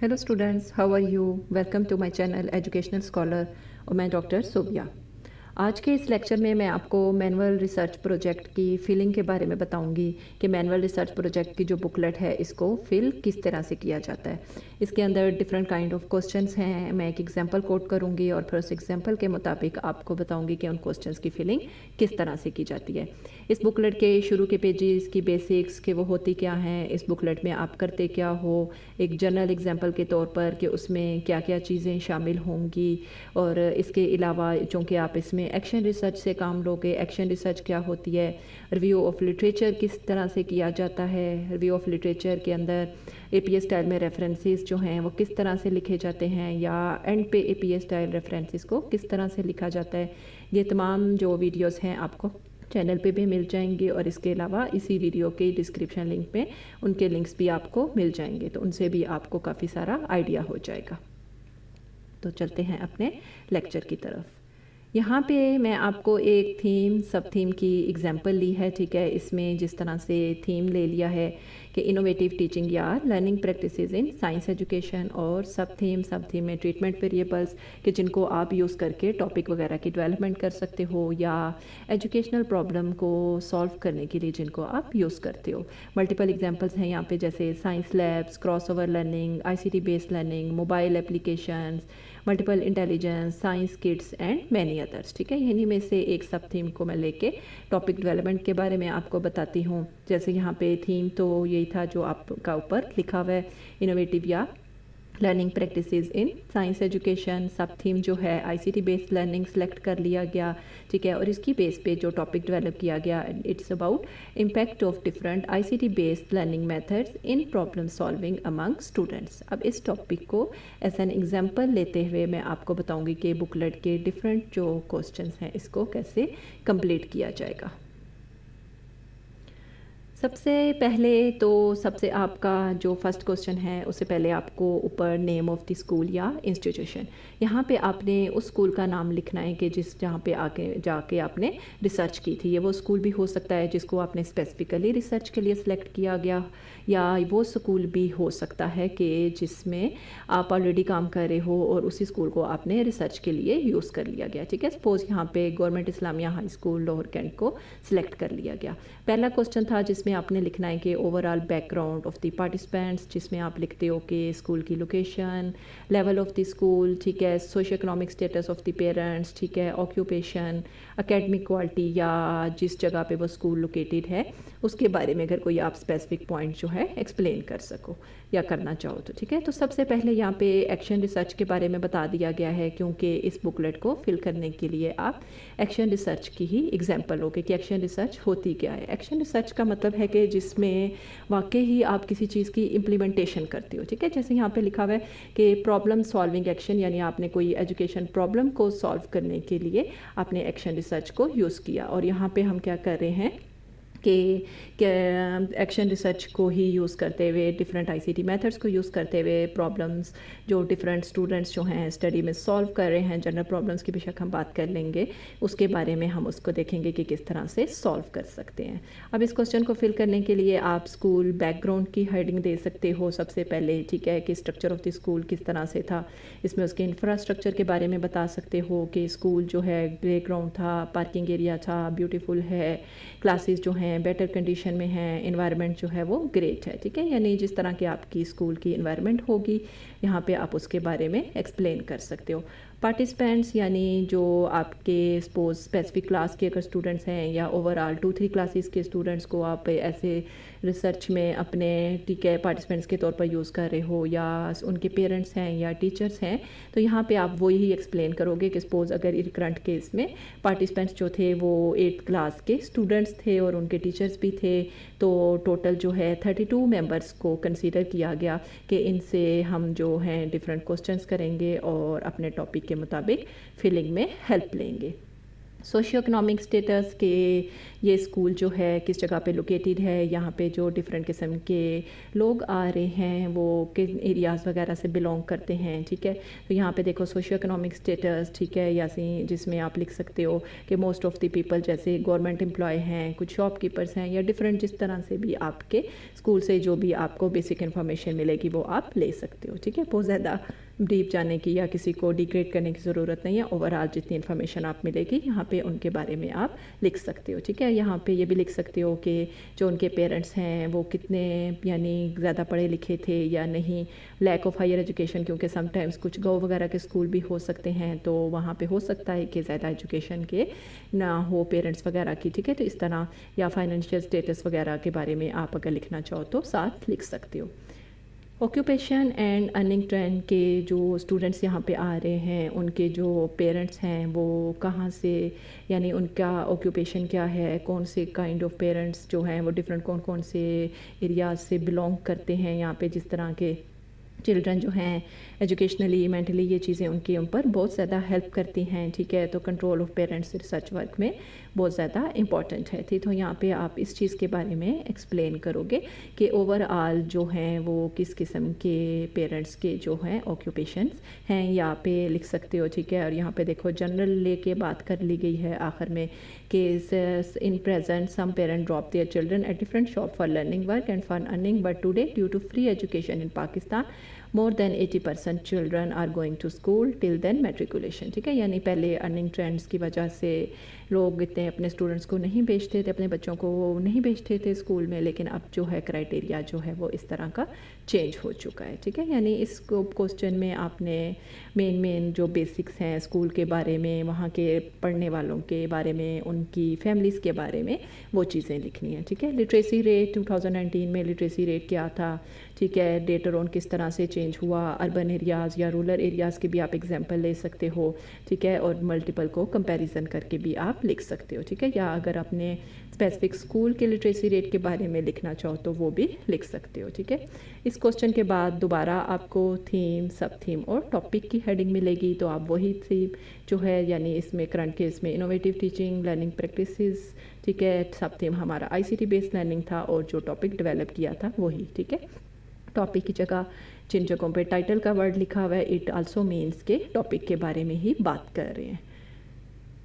Hello students, how are you? Welcome to my channel educational scholar और मैं doctor Sobia. आज के इस लेक्चर में मैं आपको मैनुअल रिसर्च प्रोजेक्ट की फिलिंग के बारे में बताऊंगी कि मैनुअल रिसर्च प्रोजेक्ट की जो बुकलेट है इसको फिल किस तरह से किया जाता है। इसके अंदर डिफरेंट काइंड ऑफ क्वेश्चंस हैं। मैं एक एग्जांपल कोट करूंगी और फिर उस एग्जांपल के मुताबिक आपको बताऊंगी कि उन क्वेश्चंस की फिलिंग किस तरह से की जाती है। इस बुकलेट के शुरू के पेजेस की बेसिक्स कि वो होती क्या हैं, इस बुकलेट में आप करते क्या हो, एक जनरल एग्जांपल के तौर पर कि उसमें क्या क्या चीज़ें शामिल होंगी, और इसके अलावा चूँकि आप इसमें एक्शन रिसर्च से काम लोगे, एक्शन रिसर्च क्या होती है, रिव्यू ऑफ लिटरेचर किस तरह से किया जाता है, रिव्यू ऑफ लिटरेचर के अंदर एपीए स्टाइल में रेफरेंसेस जो हैं वो किस तरह से लिखे जाते हैं, या एंड पे एपीए स्टाइल रेफरेंसेस को किस तरह से लिखा जाता है। ये तमाम जो वीडियोस हैं आपको चैनल पे भी मिल जाएंगे, और इसके अलावा इसी वीडियो के डिस्क्रिप्शन लिंक पे उनके लिंक्स भी आपको मिल जाएंगे, तो उनसे भी आपको काफ़ी सारा आइडिया हो जाएगा। तो चलते हैं अपने लेक्चर की तरफ। यहाँ पे मैं आपको एक थीम सब थीम की एग्जांपल ली है, ठीक है। इसमें जिस तरह से थीम ले लिया है कि इनोवेटिव टीचिंग या learning practices in science education, और सब थीम में ट्रीटमेंट वेरिएबल्स कि जिनको आप यूज़ करके टॉपिक वगैरह की डेवलपमेंट कर सकते हो, या एजुकेशनल प्रॉब्लम को सॉल्व करने के लिए जिनको आप यूज़ करते हो। मल्टीपल एग्जांपल्स हैं यहाँ पे, जैसे science labs, cross over learning, ICT based learning, mobile applications, multiple intelligence, science Kitts and many others, ठीक है। इन्हीं में से एक सब थीम को मैं लेके टॉपिक डेवलपमेंट के बारे में आपको बताती हूँ। जैसे यहाँ पे थीम तो यही था जो आपका ऊपर लिखा हुआ है, इनोवेटिव या learning practices in science education. सब थीम जो है आईसीटी बेस्ड लर्निंग सेलेक्ट कर लिया गया, ठीक है, और इसकी बेस पे जो टॉपिक डेवलप किया गया, it's about impact of different ICT based learning methods in problem solving among students. अब इस टॉपिक को एज एन एग्जांपल लेते हुए मैं आपको बताऊंगी कि बुकलेट के डिफरेंट जो क्वेश्चंस हैं इसको कैसे कंप्लीट किया जाएगा। सबसे पहले तो सबसे आपका जो फर्स्ट क्वेश्चन है उससे पहले आपको ऊपर नेम ऑफ़ द स्कूल या इंस्टीट्यूशन, यहाँ पे आपने उस स्कूल का नाम लिखना है कि जहाँ पे आके जाके आपने रिसर्च की थी। ये वो स्कूल भी हो सकता है जिसको आपने स्पेसिफिकली रिसर्च के लिए सिलेक्ट किया गया, या वो स्कूल भी हो सकता है कि जिसमें आप ऑलरेडी काम कर रहे हो और उसी स्कूल को आपने रिसर्च के लिए यूज़ कर लिया गया, ठीक है। सपोज़ यहाँ पे government Islamia high school Lahore cantt को सिलेक्ट कर लिया गया। पहला क्वेश्चन था जिसमें आपने लिखना है कि overall background of the participants, जिसमें आप लिखते हो कि स्कूल की location, level of the school, ठीक है, socio economic status of the parents, ठीक है, ऑक्यूपेशन, एकेडमिक क्वालिटी, या जिस जगह पे वो स्कूल लोकेटेड है उसके बारे में अगर कोई आप स्पेसिफिक पॉइंट जो है एक्सप्लेन कर सको या करना चाहो तो, ठीक है। तो सबसे पहले यहाँ पे एक्शन रिसर्च के बारे में बता दिया गया है, क्योंकि इस बुकलेट को फिल करने के लिए आप एक्शन रिसर्च की ही एग्जांपल लोगे कि एक्शन रिसर्च होती क्या है। एक्शन रिसर्च का मतलब है कि जिसमें वाकई ही आप किसी चीज़ की इम्प्लीमेंटेशन करते हो, ठीक है। जैसे यहाँ पे लिखा हुआ है कि प्रॉब्लम सॉल्विंग एक्शन, यानी आपने कोई एजुकेशन प्रॉब्लम को सॉल्व करने के लिए आपने एक्शन रिसर्च को यूज़ किया। और यहाँ पे हम क्या कर रहे हैं कि एक्शन रिसर्च को ही यूज़ करते हुए, डिफरेंट आईसीटी मेथड्स को यूज़ करते हुए प्रॉब्लम्स जो डिफरेंट स्टूडेंट्स जो हैं स्टडी में सॉल्व कर रहे हैं, जनरल प्रॉब्लम्स की बेशक हम बात कर लेंगे, उसके बारे में हम उसको देखेंगे कि किस तरह से सॉल्व कर सकते हैं। अब इस क्वेश्चन को फिल करने के लिए आप स्कूल बैकग्राउंड की हेडिंग दे सकते हो सबसे पहले, ठीक है, कि स्ट्रक्चर ऑफ द स्कूल किस तरह से था। इसमें उसके इंफ्रास्ट्रक्चर के बारे में बता सकते हो कि स्कूल जो है प्लेग्राउंड था, पार्किंग एरिया था, ब्यूटीफुल है, क्लासेस जो हैं बेटर कंडीशन में हैं, एनवायरनमेंट जो है वो ग्रेट है, ठीक है। यानी जिस तरह की आपकी स्कूल की एनवायरनमेंट होगी यहाँ पे आप उसके बारे में एक्सप्लेन कर सकते हो। पार्टिसिपेंट्स यानी जो आपके सपोज स्पेसिफिक क्लास के अगर स्टूडेंट्स हैं, या ओवरऑल 2-3 क्लासेस के स्टूडेंट्स को आप ऐसे रिसर्च में अपने, ठीक है, पार्टिसिपेंट्स के तौर पर यूज़ कर रहे हो, या उनके पेरेंट्स हैं या टीचर्स हैं, तो यहाँ पे आप वही एक्सप्लेन करोगे कि सपोज़ अगर करंट केस में पार्टिसिपेंट्स जो थे वो 8th क्लास के स्टूडेंट्स थे और उनके टीचर्स भी थे, तो टोटल जो है 32 मेंबर्स को कंसीडर किया गया कि इनसे हम जो हैं डिफरेंट क्वेश्चंस करेंगे और अपने टॉपिक के मुताबिक फिलिंग में हेल्प लेंगे। सोशियो इकोनॉमिक स्टेटस के ये स्कूल जो है किस जगह पे लोकेटेड है, यहाँ पे जो डिफरेंट किस्म के लोग आ रहे हैं वो किन एरियाज़ वगैरह से बिलोंग करते हैं, ठीक है। तो यहाँ पे देखो सोशियो इकोनॉमिक स्टेटस, ठीक है, या जिसमें आप लिख सकते हो कि मोस्ट ऑफ़ द पीपल जैसे गवर्नमेंट एम्प्लॉय हैं, कुछ शॉपकीपर्स हैं, या डिफरेंट जिस तरह से भी आपके स्कूल से जो भी आपको बेसिक इन्फॉर्मेशन मिलेगी वो आप ले सकते हो, ठीक है। बहुत ज़्यादा डीप जाने की या किसी को डिग्रेड करने की ज़रूरत नहीं है। ओवरऑल जितनी इन्फॉर्मेशन आप मिलेगी यहाँ पे उनके बारे में आप लिख सकते हो, ठीक है। यहाँ पे ये भी लिख सकते हो कि जो उनके पेरेंट्स हैं वो कितने यानी ज़्यादा पढ़े लिखे थे या नहीं, लैक ऑफ हायर एजुकेशन, क्योंकि समटाइम्स कुछ गौ वगैरह के स्कूल भी हो सकते हैं, तो वहाँ पे हो सकता है कि ज़्यादा एजुकेशन के ना हो पेरेंट्स वगैरह की, ठीक है। तो इस तरह या फाइनेंशियल स्टेटस वगैरह के बारे में आप अगर लिखना चाहो तो साथ लिख सकते हो। ऑक्यूपेशन एंड अर्निंग ट्रेंड के जो स्टूडेंट्स यहाँ पे आ रहे हैं उनके जो पेरेंट्स हैं वो कहाँ से, यानी उनका ऑक्यूपेशन क्या है, कौन से काइंड ऑफ पेरेंट्स जो हैं वो डिफरेंट कौन कौन से एरियाज से बिलोंग करते हैं। यहाँ पे जिस तरह के चिल्ड्रन जो हैं एजुकेशनली मेंटली ये चीज़ें उनके ऊपर बहुत ज़्यादा हेल्प करती हैं, ठीक है। तो control of parents research work में बहुत ज़्यादा इंपॉर्टेंट है, ठीक। तो यहाँ पे आप इस चीज़ के बारे में एक्सप्लेन करोगे कि ओवरऑल जो हैं वो किस किस्म के पेरेंट्स के जो हैं ऑक्यूपेशंस हैं, यहाँ पे लिख सकते हो, ठीक है। और यहाँ पे देखो जनरल लेके बात कर ली गई है आखिर में कि in present some parent drop their children at different shop for learning work and for earning, but today due to free education in Pakistan more than 80% children are going to school till then matriculation, ठीक है। यानी पहले earning trends की वजह से लोग इतने अपने स्टूडेंट्स को नहीं भेजते थे, अपने बच्चों को नहीं भेजते थे स्कूल में, लेकिन अब जो है क्राइटेरिया जो है वो इस तरह का चेंज हो चुका है, ठीक है। यानी इस क्वेश्चन में आपने मेन जो बेसिक्स हैं स्कूल के बारे में, वहाँ के पढ़ने वालों के बारे में, उनकी फैमिलीज़ के बारे में वो चीज़ें लिखनी है, ठीक है। लिटरेसी रेट 2019 में लिटरेसी रेट क्या था, ठीक है। डेटर ऑन किस तरह से चेंज हुआ, अर्बन एरियाज़ या रूरल एरियाज़ के भी आप एग्जांपल ले सकते हो, ठीक है। और मल्टीपल को कंपैरिजन करके भी आप लिख सकते हो, ठीक है। या अगर आपने स्पेसिफिक स्कूल के लिटरेसी रेट के बारे में लिखना चाहो तो वो भी लिख सकते हो, ठीक है। इस क्वेश्चन के बाद दोबारा आपको थीम, सब थीम और टॉपिक की हेडिंग मिलेगी, तो आप वही थीम जो है यानी इसमें करंट केस में इनोवेटिव टीचिंग लर्निंग प्रैक्टिसेस, ठीक है। सब थीम हमारा आईसीटी बेस्ड लर्निंग था और जो टॉपिक डेवलप किया था वही, ठीक है। टॉपिक की जगह जिन जगहों पे टाइटल का वर्ड लिखा हुआ है इट आल्सो मीन्स के टॉपिक के बारे में ही बात कर रहे हैं।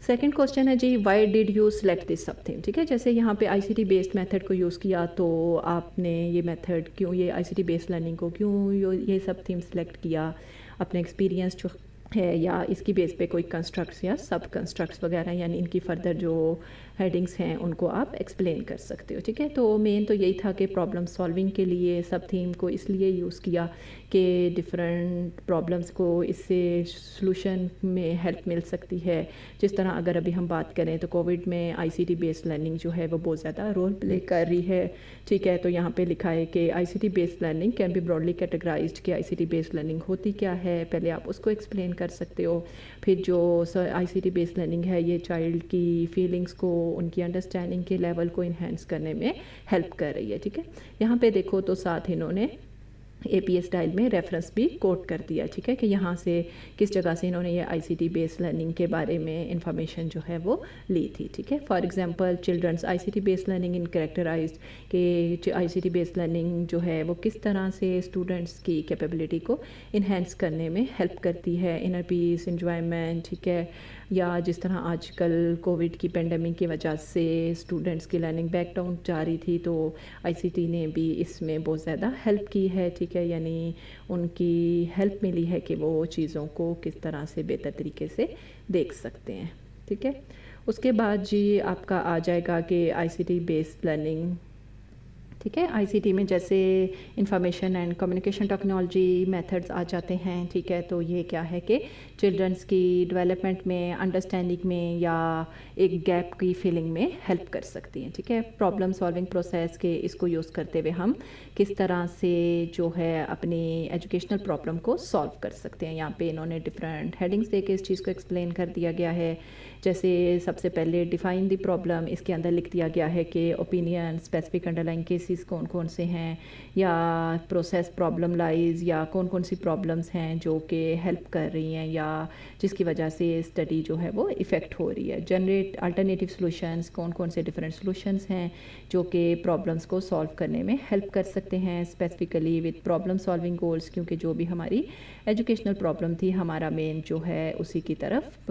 सेकंड क्वेश्चन है जी, why did you select this sub theme, ठीक है। जैसे यहाँ पे आईसीटी बेस्ड मेथड को यूज़ किया, तो आपने ये मेथड क्यों, ये आईसीटी बेस्ड लर्निंग को क्यों ये सब थीम सेलेक्ट किया, अपने एक्सपीरियंस जो है या इसकी बेस पे कोई कंस्ट्रक्ट्स या सब कंस्ट्रक्ट्स वगैरह यानी इनकी फर्दर जो हेडिंग्स हैं उनको आप एक्सप्लेन कर सकते हो, ठीक है। तो मेन तो यही था कि प्रॉब्लम सॉल्विंग के लिए सब थीम को इसलिए यूज़ किया कि डिफरेंट प्रॉब्लम्स को इससे सॉल्यूशन में हेल्प मिल सकती है। जिस तरह अगर अभी हम बात करें तो कोविड में आईसीटी बेस्ड लर्निंग जो है वो बहुत ज़्यादा रोल प्ले कर रही है, ठीक है। तो यहाँ पे लिखा है कि ICT based learning can be broadly categorised कि आईसीटी बेस्ड लर्निंग होती क्या है, पहले आप उसको एक्सप्लेन कर सकते हो। फिर जो आईसीटी बेस्ड लर्निंग है ये चाइल्ड की फीलिंग्स को, उनकी अंडरस्टैंडिंग के लेवल को इन्हेंस करने में हेल्प कर रही है, ठीक है। यहाँ पे देखो तो साथ इन्होंने एपीए स्टाइल में रेफरेंस भी कोट कर दिया, ठीक है, कि यहाँ से किस जगह से इन्होंने ये आईसीटी बेस्ड लर्निंग के बारे में इंफॉर्मेशन जो है वो ली थी, ठीक है। For example childrens ICT based learning in characterized कि आईसीटी बेस्ड लर्निंग जो है वो किस तरह से स्टूडेंट्स की कैपेबिलिटी को इन्हेंस करने में हेल्प करती है, इनर पीस, एंजॉयमेंट, ठीक है। या जिस तरह आजकल कोविड की पेंडेमिक की वजह से स्टूडेंट्स की लर्निंग बैक डाउन जा रही थी, तो आईसीटी ने भी इसमें बहुत ज़्यादा हेल्प की है, ठीक है। यानी उनकी हेल्प मिली है कि वो चीज़ों को किस तरह से बेहतर तरीके से देख सकते हैं, ठीक है। उसके बाद जी आपका आ जाएगा कि आईसीटी बेस्ड लर्निंग, ठीक है। आईसीटी में जैसे information and communication technology methods आ जाते हैं, ठीक है। तो ये क्या है कि चिल्ड्रंस की डेवलपमेंट में, अंडरस्टैंडिंग में या एक गैप की फिलिंग में हेल्प कर सकती हैं, ठीक है। प्रॉब्लम सॉल्विंग प्रोसेस के इसको यूज़ करते हुए हम किस तरह से जो है अपनी एजुकेशनल प्रॉब्लम को सॉल्व कर सकते हैं। यहाँ पे इन्होंने डिफरेंट हेडिंग्स दे के इस चीज़ को एक्सप्लेन कर दिया गया है। जैसे सबसे पहले डिफाइन द प्रॉब्लम, इसके अंदर लिख दिया गया है कि opinion, specific underlying cases, cases कौन कौन से हैं, या प्रोसेस प्रॉब्लम लाइज, या कौन कौन सी प्रॉब्लम्स हैं जो कि हेल्प कर रही हैं या जिसकी वजह से स्टडी जो है वो इफ़ेक्ट हो रही है। जनरेट अल्टरनेटिव सॉल्यूशंस, कौन कौन से डिफरेंट सॉल्यूशंस हैं जो कि प्रॉब्लम्स को सॉल्व करने में हेल्प कर सकते हैं, specifically with problem solving goals, क्योंकि जो भी हमारी एजुकेशनल प्रॉब्लम थी हमारा मेन जो है उसी की तरफ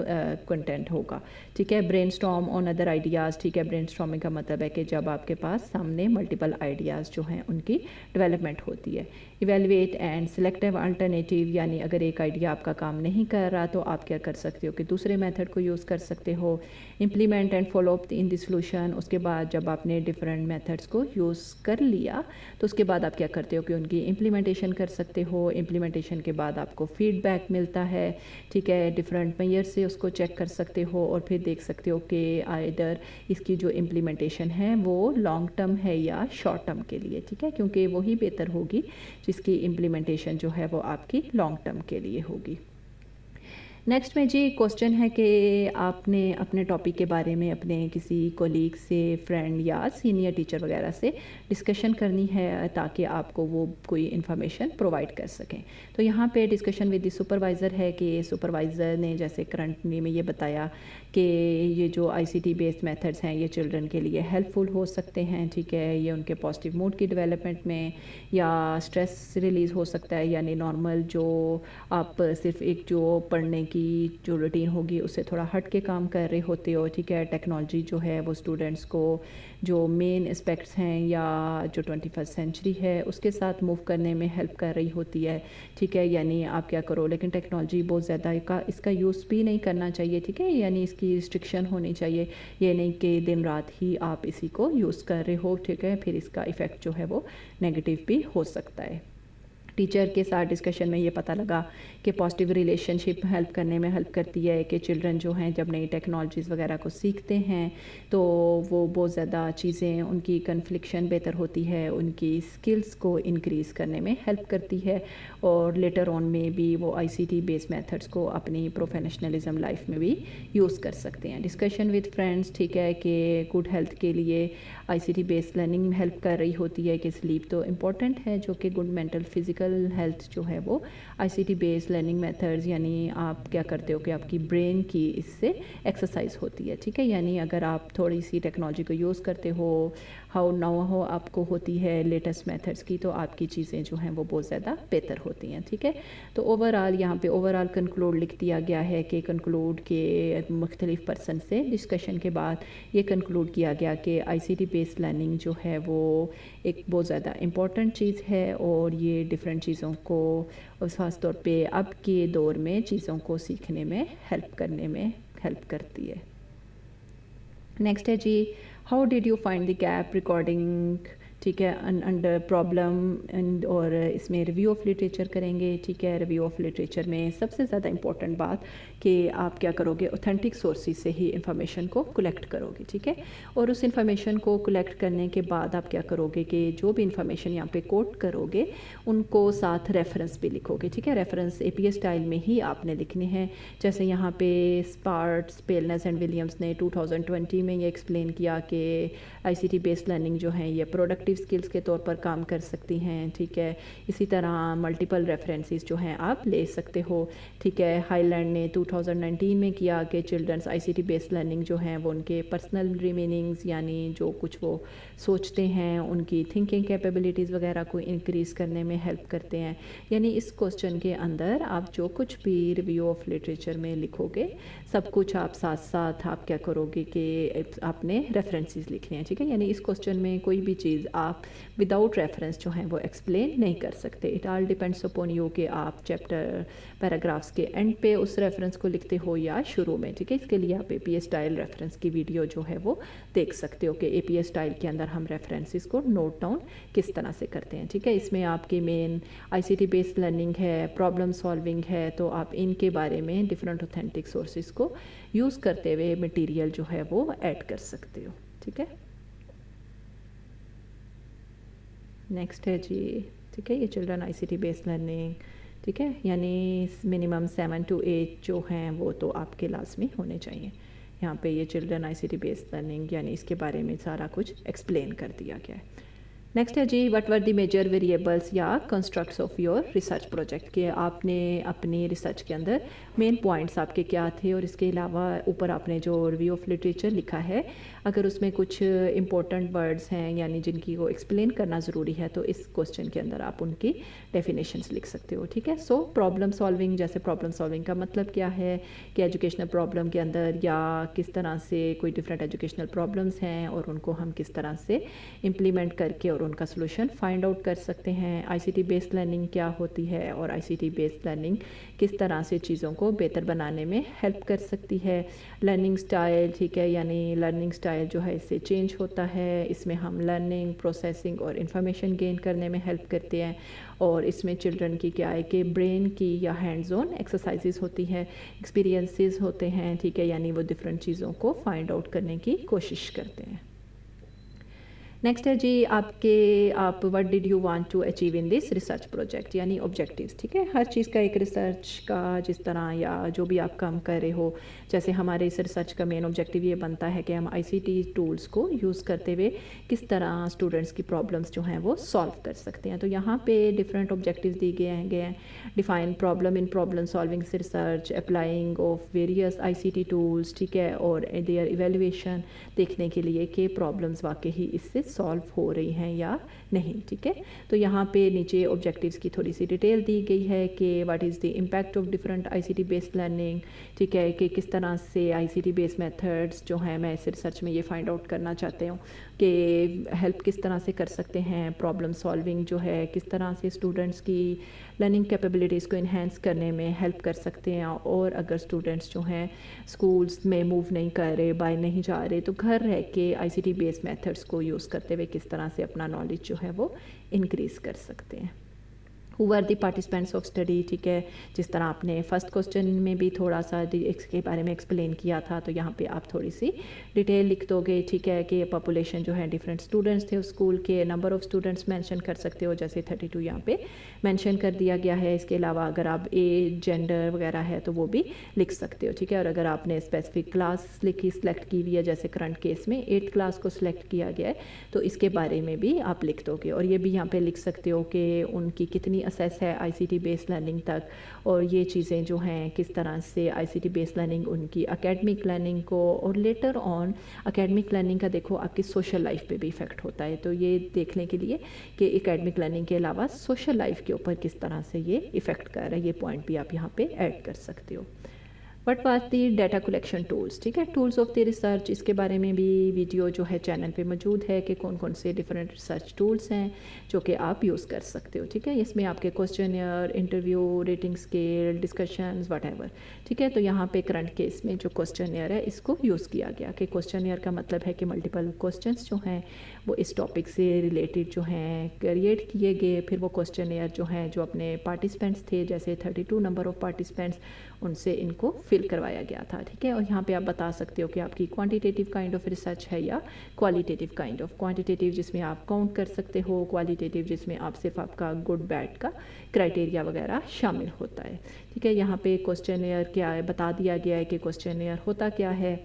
कंटेंट होगा। ठीक है, brain storm on other ideas. ठीक है, ब्रेन स्टॉर्मिंग का मतलब है कि जब आपके पास सामने मल्टीपल आइडियाज़ जो हैं उनकी डेवलपमेंट होती है। इवेलुएट एंड सिलेक्टिव अल्टरनेटिव, यानी अगर एक आइडिया आपका काम नहीं कर रहा तो आप क्या कर सकते हो कि दूसरे मेथड को यूज़ कर सकते हो। Implement and follow up in the solution, उसके बाद जब आपने डिफरेंट मेथड्स को यूज़ कर लिया तो उसके बाद आप क्या करते हो कि उनकी इम्प्लीमेंटेशन कर सकते हो। इम्प्लीमेंटेशन के बाद आपको फीडबैक मिलता है। ठीक है, डिफरेंट मेजर से उसको चेक कर सकते हो और फिर देख सकते हो कि आइदर इसकी जो इम्प्लीमेंटेशन है वो लॉन्ग टर्म है या शॉर्ट टर्म के लिए। ठीक है, क्योंकि वही बेहतर होगी जिसकी इम्प्लीमेंटेशन जो है वो आपकी लॉन्ग टर्म के लिए होगी। नेक्स्ट में जी क्वेश्चन है कि आपने अपने टॉपिक के बारे में अपने किसी कोलीग से, फ्रेंड या सीनियर टीचर वगैरह से डिस्कशन करनी है ताकि आपको वो कोई इन्फॉर्मेशन प्रोवाइड कर सकें। तो यहाँ पे डिस्कशन विद द सुपरवाइज़र है कि सुपरवाइज़र ने जैसे करंटली में ये बताया कि ये जो आईसीटी बेस्ड मेथड्स हैं ये चिल्ड्रन के लिए हेल्पफुल हो सकते हैं। ठीक है, ये उनके पॉजिटिव मूड की डेवलपमेंट में या स्ट्रेस रिलीज़ हो सकता है, यानी नॉर्मल जो आप सिर्फ एक जो पढ़ने की जो रूटीन होगी उससे थोड़ा हट के काम कर रहे होते हो। ठीक है, टेक्नोलॉजी जो है वो स्टूडेंट्स को जो मेन एस्पेक्ट्स हैं या जो 21st सेंचुरी है उसके साथ मूव करने में हेल्प कर रही होती है। ठीक है, यानी आप क्या करो, लेकिन टेक्नोलॉजी बहुत ज़्यादा इसका यूज़ भी नहीं करना चाहिए। ठीक है, यानी इसकी रिस्ट्रिक्शन होनी चाहिए, ये नहीं कि दिन रात ही आप इसी को यूज़ कर रहे हो। ठीक है, फिर इसका इफ़ेक्ट जो है वो नेगेटिव भी हो सकता है। टीचर के साथ डिस्कशन में ये पता लगा कि पॉजिटिव रिलेशनशिप हेल्प करने में हेल्प करती है कि चिल्ड्रन जो हैं जब नई टेक्नोलॉजीज़ वगैरह को सीखते हैं तो वो बहुत ज़्यादा चीज़ें उनकी कन्फ्लिक्शन बेहतर होती है, उनकी स्किल्स को इंक्रीज़ करने में हेल्प करती है और लेटर ऑन में भी वो आईसीटी बेस्ड मेथड्स को अपनी प्रोफेशनलिज्म लाइफ में भी यूज़ कर सकते हैं। डिस्कशन विद फ्रेंड्स, ठीक है, कि गुड हेल्थ के लिए आईसीटी बेस्ड लर्निंग हेल्प कर रही होती है कि स्लीप तो इम्पॉर्टेंट है, जो कि गुड मेंटल फिजिकल हेल्थ जो है वो आईसीटी बेस्ड लर्निंग मेथड्स, यानी आप क्या करते हो कि आपकी ब्रेन की इससे एक्सरसाइज होती है। ठीक है, यानी अगर आप थोड़ी सी टेक्नोलॉजी को यूज़ करते हो, हाउ नाउ हो आपको होती है लेटेस्ट मेथड्स की, तो आपकी चीज़ें जो हैं वो बहुत ज़्यादा बेहतर होती हैं। ठीक है, तो ओवरऑल यहाँ पे ओवरऑल कंक्लूड लिख दिया गया है कि कंक्लूड के मुख्तलिफ पर्सन से डिस्कशन के बाद ये कंक्लूड किया गया कि आईसीटी बेस्ड लर्निंग जो है वो एक बहुत ज़्यादा इम्पॉर्टेंट चीज़ है और ये डिफरेंट चीज़ों को और ख़ास तौर पे अब के दौर में चीज़ों को सीखने में हेल्प करने में हेल्प करती है। नेक्स्ट है जी, how did you find the gap recording. ठीक है, अंडर प्रॉब्लम एंड और इसमें रिव्यू ऑफ लिटरेचर करेंगे। ठीक है, रिव्यू ऑफ लिटरेचर में सबसे ज़्यादा इंपॉर्टेंट बात कि आप क्या करोगे, ऑथेंटिक सोर्सेज से ही इंफॉर्मेशन को कलेक्ट करोगे। ठीक है, और उस इंफॉर्मेशन को कलेक्ट करने के बाद आप क्या करोगे कि जो भी इंफॉर्मेशन यहाँ पे कोट करोगे उनको साथ रेफरेंस भी लिखोगे। ठीक है, रेफरेंस एपीए स्टाइल में ही आपने लिखने हैं। जैसे यहाँ पे स्पार्ट्स, पेलनेस एंड विलियम्स ने 2020 में ये एक्सप्लेन किया कि आईसीटी बेस्ड लर्निंग जो है ये प्रोडक्टिव स्किल्स के तौर पर काम कर सकती हैं। ठीक है, इसी तरह मल्टीपल रेफरेंसेस जो हैं आप ले सकते हो। ठीक है, हाईलैंड ने 2019 में किया कि चिल्ड्रंस आईसीटी बेस्ड लर्निंग जो है वो उनके पर्सनल रिमेनिंग्स, यानी जो कुछ वो सोचते हैं, उनकी थिंकिंग कैपेबिलिटीज़ वगैरह को इंक्रीज़ करने में हेल्प करते हैं। यानी इस क्वेश्चन के अंदर आप जो कुछ भी रिव्यू ऑफ लिटरेचर में लिखोगे सब कुछ आप साथ साथ आप क्या करोगे कि आपने रेफरेंसेस लिखने हैं। ठीक है, यानी इस क्वेश्चन में कोई भी चीज़ आप विदाउट रेफरेंस जो है वो एक्सप्लेन नहीं कर सकते। It all depends upon you कि आप चैप्टर पैराग्राफ्स के एंड पे उस रेफरेंस को लिखते हो या शुरू में। ठीक है, इसके लिए आप एपीए स्टाइल रेफरेंस की वीडियो जो है वो देख सकते हो कि एपीए स्टाइल के अंदर हम रेफरेंसेस को नोट डाउन किस तरह से करते हैं। ठीक है, इसमें आपकी मेन आईसीटी बेस्ड लर्निंग है, प्रॉब्लम सॉल्विंग है, तो आप इनके बारे में डिफरेंट ऑथेंटिक सोर्सेज को यूज़ करते हुए मटेरियल जो है वो ऐड कर सकते हो। ठीक है, नेक्स्ट है जी, ठीक है, ये चिल्ड्रन आईसीटी बेस्ड लर्निंग। ठीक है, यानी मिनिमम 7 to 8 जो हैं वो तो आपके लाजमी होने चाहिए। यहाँ पे ये चिल्ड्रन आईसीटी बेस्ड लर्निंग यानी इसके बारे में सारा कुछ एक्सप्लेन कर दिया गया है। नेक्स्ट है जी, what were the major variables या constructs of your research project, कि आपने अपनी रिसर्च के अंदर मेन पॉइंट्स आपके क्या थे, और इसके अलावा ऊपर आपने जो रिव्यू ऑफ लिटरेचर लिखा है, अगर उसमें कुछ इंपॉर्टेंट वर्ड्स हैं यानी जिनकी को एक्सप्लेन करना ज़रूरी है तो इस क्वेश्चन के अंदर आप उनकी डेफिनेशंस लिख सकते हो। ठीक है, सो प्रॉब्लम सॉल्विंग, जैसे प्रॉब्लम सॉल्विंग का मतलब क्या है कि एजुकेशनल प्रॉब्लम के अंदर या किस तरह से कोई डिफरेंट एजुकेशनल प्रॉब्लम्स हैं और उनको हम किस तरह से इम्प्लीमेंट करके और उनका सोल्यूशन फाइंड आउट कर सकते हैं। आईसीटी बेस्ड लर्निंग क्या होती है और आईसीटी बेस्ड लर्निंग किस तरह से चीज़ों को बेहतर बनाने में हेल्प कर सकती है। लर्निंग स्टाइल, ठीक है, यानी लर्निंग स्टाइल जो है इससे चेंज होता है, इसमें हम लर्निंग, प्रोसेसिंग और इन्फॉर्मेशन गेन करने में हेल्प करते हैं, और इसमें चिल्ड्रन की क्या है कि ब्रेन की या हैंड्स ऑन एक्सरसाइजेज होती है, एक्सपीरियंसेस होते हैं, ठीक है, यानी वो डिफरेंट चीज़ों को फाइंड आउट करने की कोशिश करते हैं। नेक्स्ट है जी, आप what did you want to achieve in this research project, यानी ऑब्जेक्टिव्स। ठीक है, हर चीज़ का एक रिसर्च का जिस तरह या जो भी आप काम कर रहे हो, जैसे हमारे इस रिसर्च का मेन ऑब्जेक्टिव ये बनता है कि हम आईसीटी टूल्स को यूज़ करते हुए किस तरह स्टूडेंट्स की प्रॉब्लम्स जो हैं वो सॉल्व कर सकते हैं। तो यहाँ पे डिफरेंट ऑब्जेक्टिव्स दिए गए हैं। Define problem in problem solving research, applying of various ICT tools, ठीक है, और देयर इवेल्युएशन, देखने के लिए कि प्रॉब्लम्स वाकई ही इससे सॉल्व हो रही हैं या नहीं। ठीक है, तो यहाँ पे नीचे ऑब्जेक्टिव्स की थोड़ी सी डिटेल दी गई है कि what is the impact of different ICT based learning, ठीक है, कि किस तरह से आईसीटी बेस्ड मेथड्स जो हैं, मैं इस रिसर्च में ये फाइंड आउट करना चाहती हूँ कि हेल्प किस तरह से कर सकते हैं। प्रॉब्लम सॉल्विंग जो है किस तरह से स्टूडेंट्स की लर्निंग कैपेबिलिटीज़ को इन्हेंस करने में हेल्प कर सकते हैं, और अगर स्टूडेंट्स जो हैं स्कूल्स में मूव नहीं कर रहे, बाहर नहीं जा रहे, तो घर रह के आईसीटी बेस्ड मेथड्स को यूज़ करते हुए किस तरह से अपना नॉलेज जो है वो इंक्रीज़ कर सकते हैं। Who are the participants of study, ठीक है, जिस तरह आपने फर्स्ट क्वेश्चन में भी थोड़ा सा इसके बारे में एक्सप्लेन किया था, तो यहाँ पे आप थोड़ी सी डिटेल लिख दोगे। ठीक है, कि पॉपुलेशन जो है डिफरेंट स्टूडेंट्स थे उस स्कूल के, नंबर ऑफ़ स्टूडेंट्स मेंशन कर सकते हो, जैसे 32 यहाँ पे मेंशन कर दिया गया है। इसके अलावा अगर आप एज, जेंडर वगैरह है तो वो भी लिख सकते हो। ठीक है, और अगर आपने स्पेसिफिक क्लास सेलेक्ट की हुई है, जैसे करंट केस में 8th क्लास को सिलेक्ट किया गया है, तो इसके बारे में भी आप लिख दोगे। और ये भी यहाँ पे लिख सकते हो कि उनकी कितनी असेस है आईसीटी बेस्ड लर्निंग तक, और ये चीज़ें जो हैं किस तरह से आईसीटी बेस्ड लर्निंग उनकी एकेडमिक लर्निंग को, और लेटर ऑन एकेडमिक लर्निंग का देखो आपकी सोशल लाइफ पे भी इफ़ेक्ट होता है, तो ये देखने के लिए कि एकेडमिक लर्निंग के अलावा सोशल लाइफ के ऊपर किस तरह से ये इफ़ेक्ट कर रहा है, ये पॉइंट भी आप यहाँ पे ऐड कर सकते हो। What was the data collection tools, ठीक है, टूल्स ऑफ द रिसर्च, इसके बारे में भी वीडियो जो है चैनल पे मौजूद है कि कौन कौन से डिफरेंट रिसर्च टूल्स हैं जो कि आप यूज़ कर सकते हो। ठीक है, इसमें आपके questionnaire, interview, rating scale, discussions, whatever. ठीक है, तो यहाँ पे करंट केस में जो क्वेश्चनियर है इसको यूज़ किया गया, कि क्वेश्चनियर का मतलब है कि मल्टीपल क्वेश्चंस जो हैं वो इस टॉपिक से रिलेटेड जो हैं क्रिएट किए गए, फिर वो क्वेश्चनियर जो हैं जो अपने पार्टिसिपेंट्स थे, जैसे 32 नंबर ऑफ़ पार्टिसिपेंट्स, उनसे इनको फिल करवाया गया था। ठीक है, और यहाँ पे आप बता सकते हो कि आपकी क्वांटिटेटिव काइंड ऑफ रिसर्च है या क्वालिटेटिव काइंड ऑफ। क्वांटिटेटिव जिसमें आप काउंट कर सकते हो, क्वालिटेटिव जिसमें आप सिर्फ आपका गुड बैड का क्राइटेरिया वगैरह शामिल होता है। ठीक है, यहाँ पे क्वेश्चनियर क्या है बता दिया गया है कि क्वेश्चनियर होता क्या है,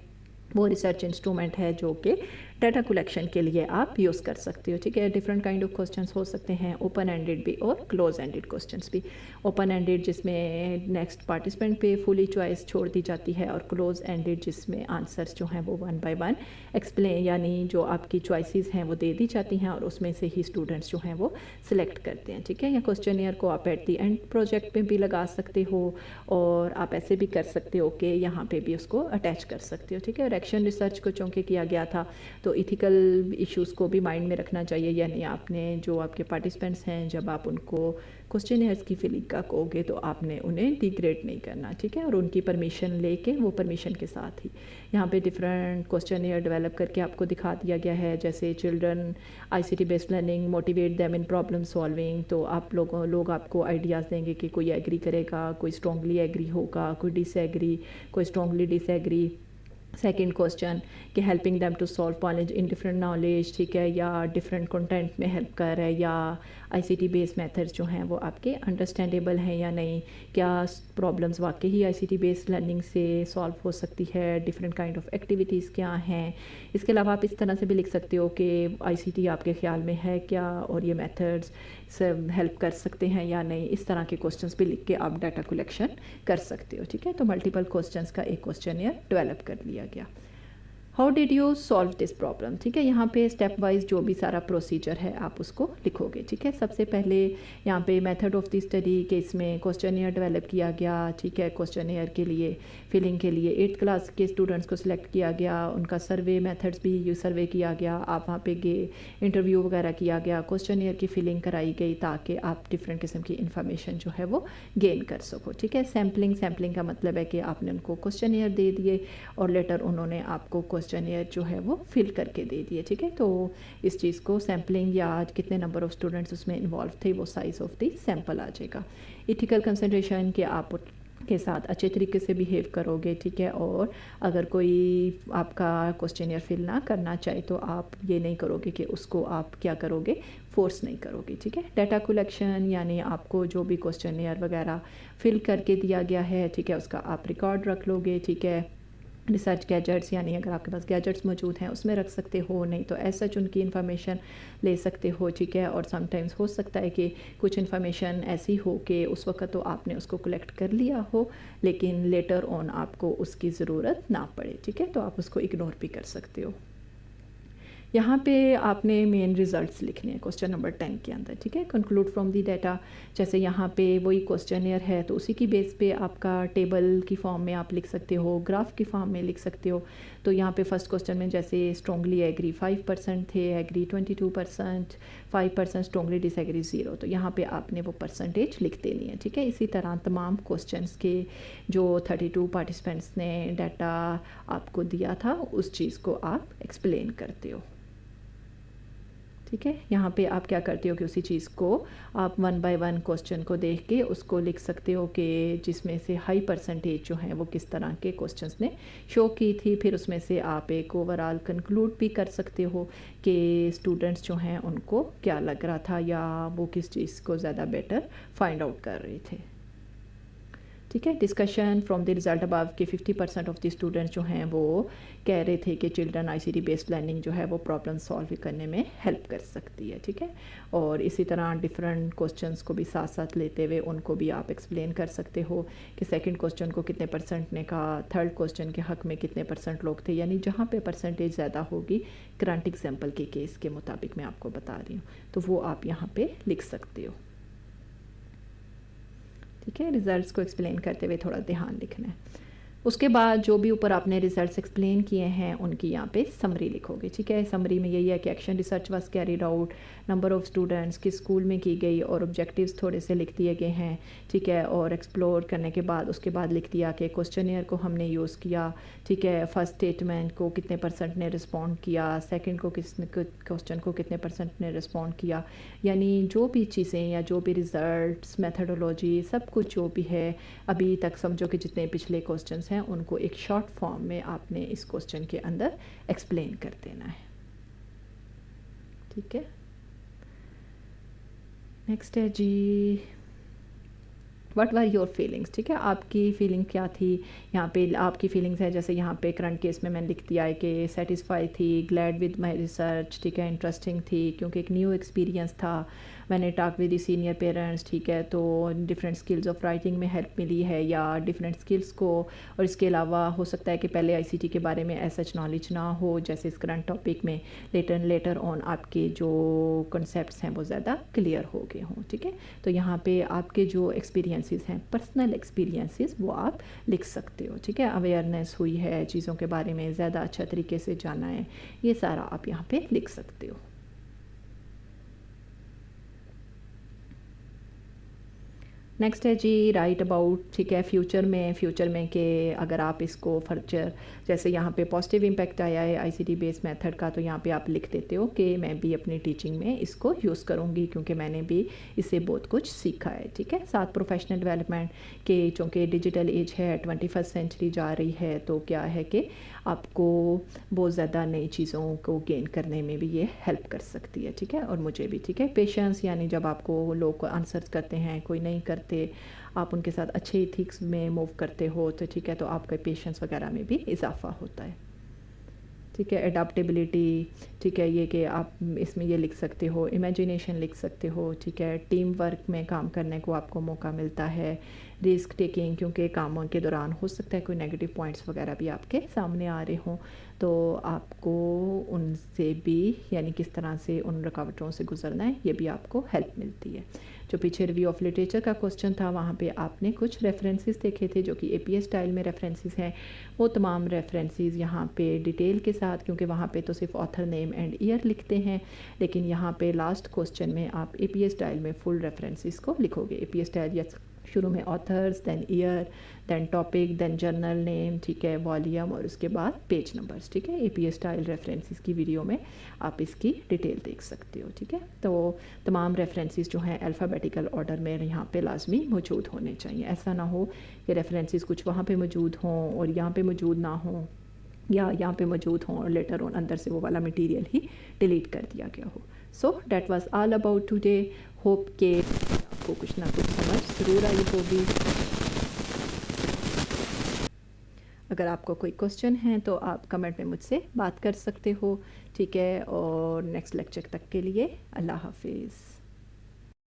वो रिसर्च इंस्ट्रूमेंट है जो कि डाटा कलेक्शन के लिए आप यूज़ कर सकते हो। ठीक है, डिफरेंट काइंड ऑफ क्वेश्चंस हो सकते हैं, ओपन एंडेड भी और क्लोज एंडेड क्वेश्चंस भी। ओपन एंडेड जिसमें नेक्स्ट पार्टिसिपेंट पे फुली चॉइस छोड़ दी जाती है, और क्लोज एंडेड जिसमें आंसर्स जो हैं वो 1 by 1 एक्सप्लेन, यानी जो आपकी चॉइसेस हैं वो दे दी जाती हैं और उसमें से ही स्टूडेंट्स जो हैं वो सिलेक्ट करते हैं। ठीक है, या क्वेश्चनियर को आप एट दी एंड प्रोजेक्ट में भी लगा सकते हो, और आप ऐसे भी कर सकते हो कि यहाँ पे भी उसको अटैच कर सकते हो। ठीक है, और एक्शन रिसर्च को चूँकि किया गया था तो इथिकल इश्यूज़ को भी माइंड में रखना चाहिए, यानी आपने जो आपके पार्टिसिपेंट्स हैं जब आप उनको क्वेश्चनियर्स की फिलिंग का कहोगे तो आपने उन्हें डिग्रेड नहीं करना। ठीक है, और उनकी परमिशन लेके वो परमिशन के साथ ही यहाँ पे डिफरेंट क्वेश्चनियर डेवलप करके आपको दिखा दिया गया है, जैसे children ICT based learning motivate them in problem solving. तो आप लोग आपको आइडियाज़ देंगे कि कोई एग्री करेगा, कोई स्ट्रॉन्गली एग्री होगा, कोई डिसएग्री, कोई स्ट्रॉन्गली डिसएग्री। सेकेंड क्वेश्चन कि helping them to solve knowledge in different knowledge, ठीक है, या डिफरेंट कंटेंट में हेल्प कर रहा है, या ICT بیس میتھڈز جو ہیں وہ آپ کے انڈرسٹینڈیبل ہیں یا نہیں, کیا پرابلمس واقعی ICT بیس لرننگ سے سالو ہو سکتی ہے, ڈفرینٹ کائنڈ آف ایکٹیویٹیز کیا ہیں. اس کے علاوہ آپ اس طرح سے بھی لکھ سکتے ہو کہ ICT آپ کے خیال میں ہے کیا, اور یہ میتھڈز سے ہیلپ کر سکتے ہیں یا نہیں. اس طرح کے کوسچنس بھی لکھ کے آپ ڈیٹا کلیکشن کر سکتے ہو. ٹھیک ہے, تو ملٹیپل کوسچنس کا ایک کوسچنیئر ڈیولپ کر لیا گیا. How did you solve this problem. ٹھیک ہے, یہاں پہ اسٹیپ وائز جو بھی سارا پروسیجر ہے آپ اس کو لکھو گے. ٹھیک ہے, سب سے پہلے یہاں پہ میتھڈ آف دی اسٹڈی کے اس میں کوسچنیئر ڈیولپ کیا گیا. ٹھیک ہے, کوسچنیئر کے لیے فلنگ کے لیے 8th کلاس کے اسٹوڈنٹس کو سلیکٹ کیا گیا, ان کا سروے میتھڈس بھی سروے کیا گیا, آپ وہاں پہ گئے, انٹرویو وغیرہ کیا گیا, کوسچنیئر کی فلنگ کرائی گئی تاکہ آپ ڈفرینٹ قسم کی انفارمیشن جو ہے وہ گین کر سکو. ٹھیک ہے, سیمپلنگ کا مطلب ہے کہ آپ نے ان کو کوسچنیئر دے دیے اور لیٹر انہوں نے آپ کو کوسچنیئر جو ہے وہ فل کر کے دے دیے. ٹھیک ہے, تو اس چیز کو سیمپلنگ یا کتنے نمبر آف اسٹوڈنٹس اس میں انوالو تھے وہ سائز آف دی سیمپل آ جائے گا. ایتھیکل کنسیڈریشن کہ آپ کے ساتھ اچھے طریقے سے بیہیو کرو گے. ٹھیک ہے, اور اگر کوئی آپ کا کوسچنیئر فل نہ کرنا چاہے تو آپ یہ نہیں کرو گے کہ اس کو آپ کیا کرو گے, فورس نہیں کرو گے. ٹھیک ہے, ڈیٹا کلیکشن یعنی آپ کو جو بھی کوسچنیئر وغیرہ فل کر کے دیا گیا ہے, ٹھیک ہے, اس کا آپ ریکارڈ رکھ لو گے. ٹھیک ہے, ریسرچ گیجٹس یعنی اگر آپ کے پاس گیجٹس موجود ہیں اس میں رکھ سکتے ہو, نہیں تو ایز سچ ان کی انفارمیشن لے سکتے ہو. ٹھیک ہے, اور سم ٹائمز ہو سکتا ہے کہ کچھ انفارمیشن ایسی ہو کہ اس وقت تو آپ نے اس کو کلیکٹ کر لیا ہو لیکن لیٹر آن آپ کو اس کی ضرورت نہ پڑے. ٹھیک ہے, تو آپ اس کو اگنور بھی کر سکتے ہو. یہاں پہ آپ نے مین ریزلٹس لکھنے ہیں کوسچن نمبر 10 کے اندر. ٹھیک ہے, کنکلوڈ فرام دی ڈیٹا, جیسے یہاں پہ وہی کوسچنیئر ہے تو اسی کی بیس پہ آپ کا ٹیبل کی فارم میں آپ لکھ سکتے ہو, گراف کی فارم میں لکھ سکتے ہو. تو یہاں پہ فرسٹ کوسچن میں جیسے اسٹرانگلی ایگری 5% تھے, ایگری 22%, 5% اسٹرانگلی ڈس ایگری 0, تو یہاں پہ آپ نے وہ پرسنٹیج لکھ دینی ہے. ٹھیک ہے, اسی طرح تمام کوسچنس کے جو 32 پارٹیسپینٹس نے ڈیٹا آپ کو دیا تھا اس چیز کو آپ ایکسپلین کرتے ہو. ٹھیک ہے, یہاں پہ آپ کیا کرتے ہو کہ اسی چیز کو آپ 1 by 1 کوسچن کو دیکھ کے اس کو لکھ سکتے ہو کہ جس میں سے ہائی پرسنٹیج جو ہیں وہ کس طرح کے کوسچنس نے شو کی تھی. پھر اس میں سے آپ ایک اوور آل کنکلوڈ بھی کر سکتے ہو کہ اسٹوڈنٹس جو ہیں ان کو کیا لگ رہا تھا یا وہ کس چیز کو زیادہ بیٹر فائنڈ آؤٹ کر رہے تھے. ٹھیک ہے, ڈسکشن فرام دی ریزلٹ ابو کہ 50% آف دی اسٹوڈنٹس جو ہیں وہ کہہ رہے تھے کہ چلڈرن ICT بیسڈ لرننگ جو ہے وہ پرابلم سالو کرنے میں ہیلپ کر سکتی ہے. ٹھیک ہے, اور اسی طرح ڈفرینٹ کوسچنس کو بھی ساتھ ساتھ لیتے ہوئے ان کو بھی آپ ایکسپلین کر سکتے ہو کہ سیکنڈ کوسچن کو کتنے پرسنٹ نے کہا, تھرڈ کوسچن کے حق میں کتنے پرسنٹ لوگ تھے, یعنی جہاں پہ پرسنٹیج زیادہ ہوگی کرنٹ ایگزامپل کے کیس کے مطابق میں آپ کو بتا رہی ہوں, تو وہ آپ یہاں پہ لکھ سکتے ہو. ٹھیک ہے, ریزلٹس کو ایکسپلین کرتے ہوئے تھوڑا دھیان لکھنا ہے. اس کے بعد جو بھی اوپر آپ نے ریزلٹس ایکسپلین کیے ہیں ان کی یہاں پہ سمری لکھو گے. ٹھیک ہے, سمری میں یہی ہے کہ action research was carried out, number of students کس اسکول میں کی گئی, اور آبجیکٹیوز تھوڑے سے لکھ دیے گئے ہیں. ٹھیک ہے, اور ایکسپلور کرنے کے بعد اس کے بعد لکھ دیا کہ کوسچنیئر کو ہم نے یوز کیا. ٹھیک ہے, فرسٹ اسٹیٹمنٹ کو کتنے پرسنٹ نے رسپونڈ کیا, سیکنڈ کو کوسچن کو کتنے پرسنٹ نے رسپونڈ کیا, یعنی جو بھی چیزیں یا جو بھی ریزلٹس میتھڈولوجی سب کچھ جو بھی ہے ابھی تک سمجھو کہ جتنے پچھلے کوسچنس ہیں ان کو ایک شارٹ فارم میں آپ نے اس کوسچن کے اندر ایکسپلین کر دینا ہے. ٹھیک ہے, نیکسٹ ہے جی واٹ آر یور فیلنگس. ٹھیک ہے, آپ کی فیلنگ کیا تھی. یہاں پہ آپ کی فیلنگس ہے جیسے یہاں پہ کرنٹ کیس میں نے لکھ دیا ہے کہ سیٹسفائی تھی, گلیڈ ود مائی ریسرچ. ٹھیک ہے, انٹرسٹنگ تھی کیونکہ ایک نیو ایکسپیرینس تھا. میں نے talk with the senior parents. ٹھیک ہے, تو ڈفرینٹ اسکلز آف رائٹنگ میں ہیلپ ملی ہے یا ڈفرینٹ اسکلس کو, اور اس کے علاوہ ہو سکتا ہے کہ پہلے ICT کے بارے میں ایز سچ نالج نہ ہو جیسے اس کرنٹ ٹاپک میں, لیٹر آن آپ کے جو کنسیپٹس ہیں وہ زیادہ کلیئر ہو گئے ہوں. ٹھیک ہے, تو یہاں پہ آپ کے جو ایکسپیرینسز ہیں پرسنل ایکسپیرینسز وہ آپ لکھ سکتے ہو. ٹھیک ہے, اویئرنیس ہوئی ہے چیزوں کے بارے میں, زیادہ اچھا طریقے سے جانا ہے, یہ سارا آپ یہاں پہ لکھ سکتے ہو. नेक्स्ट है जी राइट अबाउट, ठीक है, फ्यूचर में कि अगर आप इसको फर्चर, जैसे यहाँ पे पॉजिटिव इम्पैक्ट आया है आईसीटी बेस्ड मेथड का, तो यहाँ पे आप लिख देते हो कि मैं भी अपनी टीचिंग में इसको यूज़ करूँगी क्योंकि मैंने भी इससे बहुत कुछ सीखा है, ठीक है। साथ प्रोफेशनल डेवलपमेंट के, चूँकि डिजिटल एज है, 21st सेंचुरी जा रही है, तो क्या है कि आपको बहुत ज़्यादा नई चीज़ों को गेन करने में भी ये हेल्प कर सकती है, ठीक है, और मुझे भी, ठीक है। पेशेंस, यानी जब आपको लोग आंसर्स करते हैं, कोई नहीं करते, आप उनके साथ अच्छे इथिक्स में मूव करते हो, तो ठीक है, तो आपका पेशेंस वगैरह में भी इजाफा होता है, ठीक है। एडाप्टेबिलिटी, ठीक है, ये कि आप इसमें ये लिख सकते हो, इमेजिनेशन लिख सकते हो, ठीक है। टीम वर्क में काम करने को आपको मौका मिलता है। रिस्क टेकिंग, क्योंकि कामों के दौरान हो सकता है कोई नेगेटिव पॉइंट्स वगैरह भी आपके सामने आ रहे हों, तो आपको उनसे भी, यानी किस तरह से उन रुकावटों से गुजरना है, ये भी आपको हेल्प मिलती है। जो पीछे रिव्यू ऑफ लिटरेचर का क्वेश्चन था, वहाँ पे आपने कुछ रेफरेंसेस देखे थे जो कि एपीएस स्टाइल में रेफरेंसेस हैं, वो तमाम रेफरेंसेस यहाँ पे डिटेल के साथ, क्योंकि वहाँ पे तो सिर्फ ऑथर नेम एंड ईयर लिखते हैं, लेकिन यहाँ पे लास्ट क्वेश्चन में आप एपीएस स्टाइल में फुल रेफरेंसेस को लिखोगे। एपीएस स्टाइल या शुरू में authors, then year, then topic, then journal name, ठीक है, वॉल्यूम, और उसके बाद पेज नंबर्स, ठीक है। एपीएस स्टाइल रेफरेंसेस की वीडियो में आप इसकी डिटेल देख सकते हो, ठीक है। तो तमाम रेफरेंसेस जो हैं अल्फ़ाबेटिकल ऑर्डर में यहाँ पे लाजमी मौजूद होने चाहिए। ऐसा ना हो कि रेफरेंसेस कुछ वहाँ पे मौजूद हों और यहाँ पे मौजूद ना हों, या यहाँ पे मौजूद हों और लेटर ऑन अंदर से वो वाला मटेरियल ही डिलीट कर दिया गया हो। So that was all about today. Hope के आपको कुछ ना कुछ समझ ज़रूर आई होगी। अगर आपको कोई क्वेश्चन है तो आप कमेंट में मुझसे बात कर सकते हो, ठीक है। और नेक्स्ट लेक्चर तक के लिए अल्लाह हाफिज़।